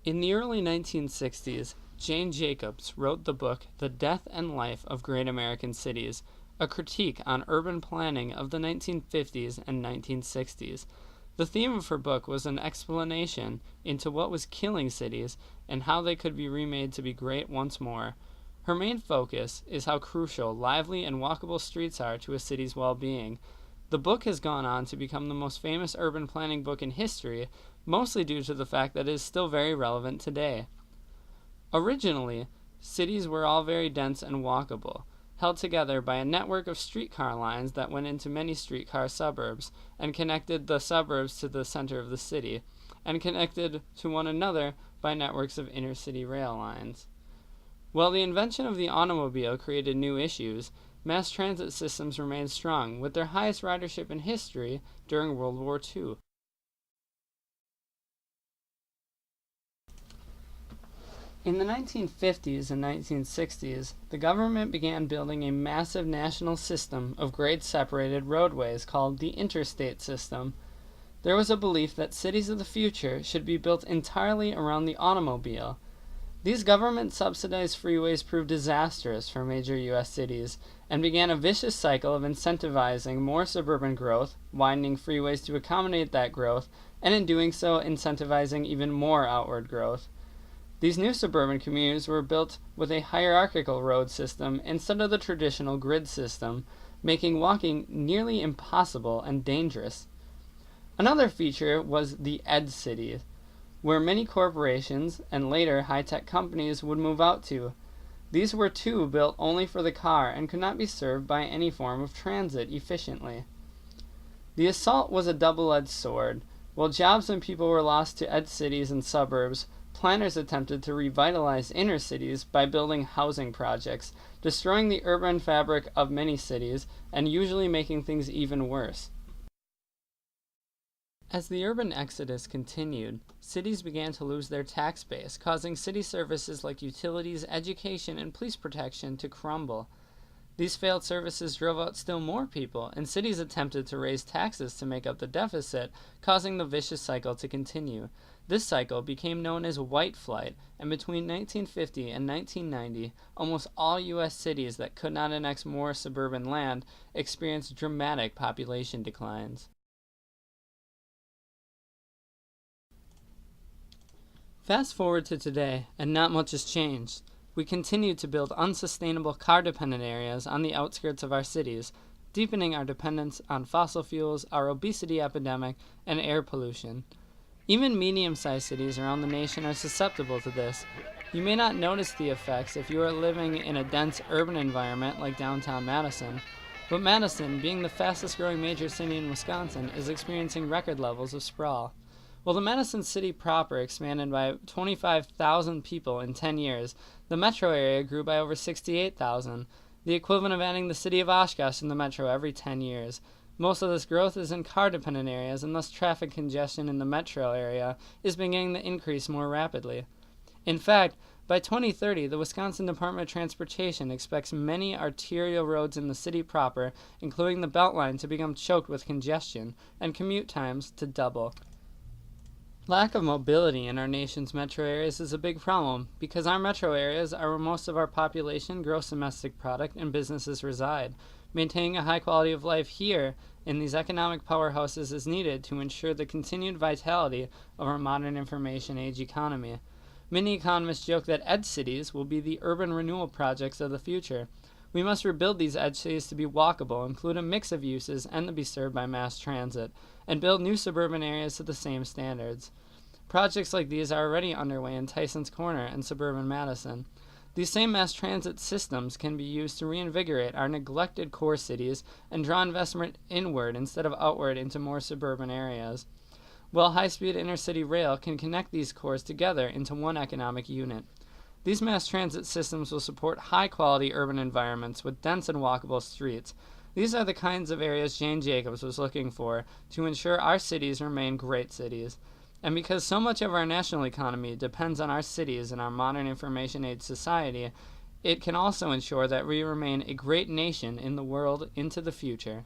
In the early 1960s, Jane Jacobs wrote the book The Death and Life of Great American Cities, a critique on urban planning of the 1950s and 1960s. The theme of her book was an explanation into what was killing cities and how they could be remade to be great once more. Her main focus is how crucial lively and walkable streets are to a city's well-being. The book has gone on to become the most famous urban planning book in history, mostly due to the fact that it is still very relevant today. Originally, cities were all very dense and walkable, held together by a network of streetcar lines that went into many streetcar suburbs, and connected the suburbs to the center of the city, and connected to one another by networks of intercity rail lines. While the invention of the automobile created new issues, mass transit systems remained strong, with their highest ridership in history during World War II. In the 1950s and 1960s, the government began building a massive national system of grade-separated roadways called the interstate system. There was a belief that cities of the future should be built entirely around the automobile. These government-subsidized freeways proved disastrous for major U.S. cities and began a vicious cycle of incentivizing more suburban growth, widening freeways to accommodate that growth, and in doing so incentivizing even more outward growth. These new suburban communities were built with a hierarchical road system instead of the traditional grid system, making walking nearly impossible and dangerous. Another feature was the ED cities, where many corporations and later high-tech companies would move out to. These were too built only for the car and could not be served by any form of transit efficiently. The assault was a double-edged sword. While jobs and people were lost to ED cities and suburbs, planners attempted to revitalize inner cities by building housing projects, destroying the urban fabric of many cities, and usually making things even worse. As the urban exodus continued, cities began to lose their tax base, causing city services like utilities, education, and police protection to crumble. These failed services drove out still more people, and cities attempted to raise taxes to make up the deficit, causing the vicious cycle to continue. This cycle became known as white flight, and between 1950 and 1990, almost all U.S. cities that could not annex more suburban land experienced dramatic population declines. Fast forward to today, and not much has changed. We continue to build unsustainable car-dependent areas on the outskirts of our cities, deepening our dependence on fossil fuels, our obesity epidemic, and air pollution. Even medium-sized cities around the nation are susceptible to this. You may not notice the effects if you are living in a dense urban environment like downtown Madison, but Madison, being the fastest-growing major city in Wisconsin, is experiencing record levels of sprawl. While the Madison city proper expanded by 25,000 people in 10 years, the metro area grew by over 68,000, the equivalent of adding the city of Oshkosh in the metro every 10 years. Most of this growth is in car-dependent areas, and thus traffic congestion in the metro area is beginning to increase more rapidly. In fact, by 2030, the Wisconsin Department of Transportation expects many arterial roads in the city proper, including the Beltline, to become choked with congestion, and commute times to double. Lack of mobility in our nation's metro areas is a big problem because our metro areas are where most of our population, gross domestic product, and businesses reside. Maintaining a high quality of life here in these economic powerhouses is needed to ensure the continued vitality of our modern information age economy. Many economists joke that ED cities will be the urban renewal projects of the future. We must rebuild these ED cities to be walkable, include a mix of uses, and to be served by mass transit, and build new suburban areas to the same standards. Projects like these are already underway in Tysons Corner and suburban Madison. These same mass transit systems can be used to reinvigorate our neglected core cities and draw investment inward instead of outward into more suburban areas, while high-speed intercity rail can connect these cores together into one economic unit. These mass transit systems will support high-quality urban environments with dense and walkable streets. These are the kinds of areas Jane Jacobs was looking for to ensure our cities remain great cities. And because so much of our national economy depends on our cities in our modern information age society, it can also ensure that we remain a great nation in the world into the future.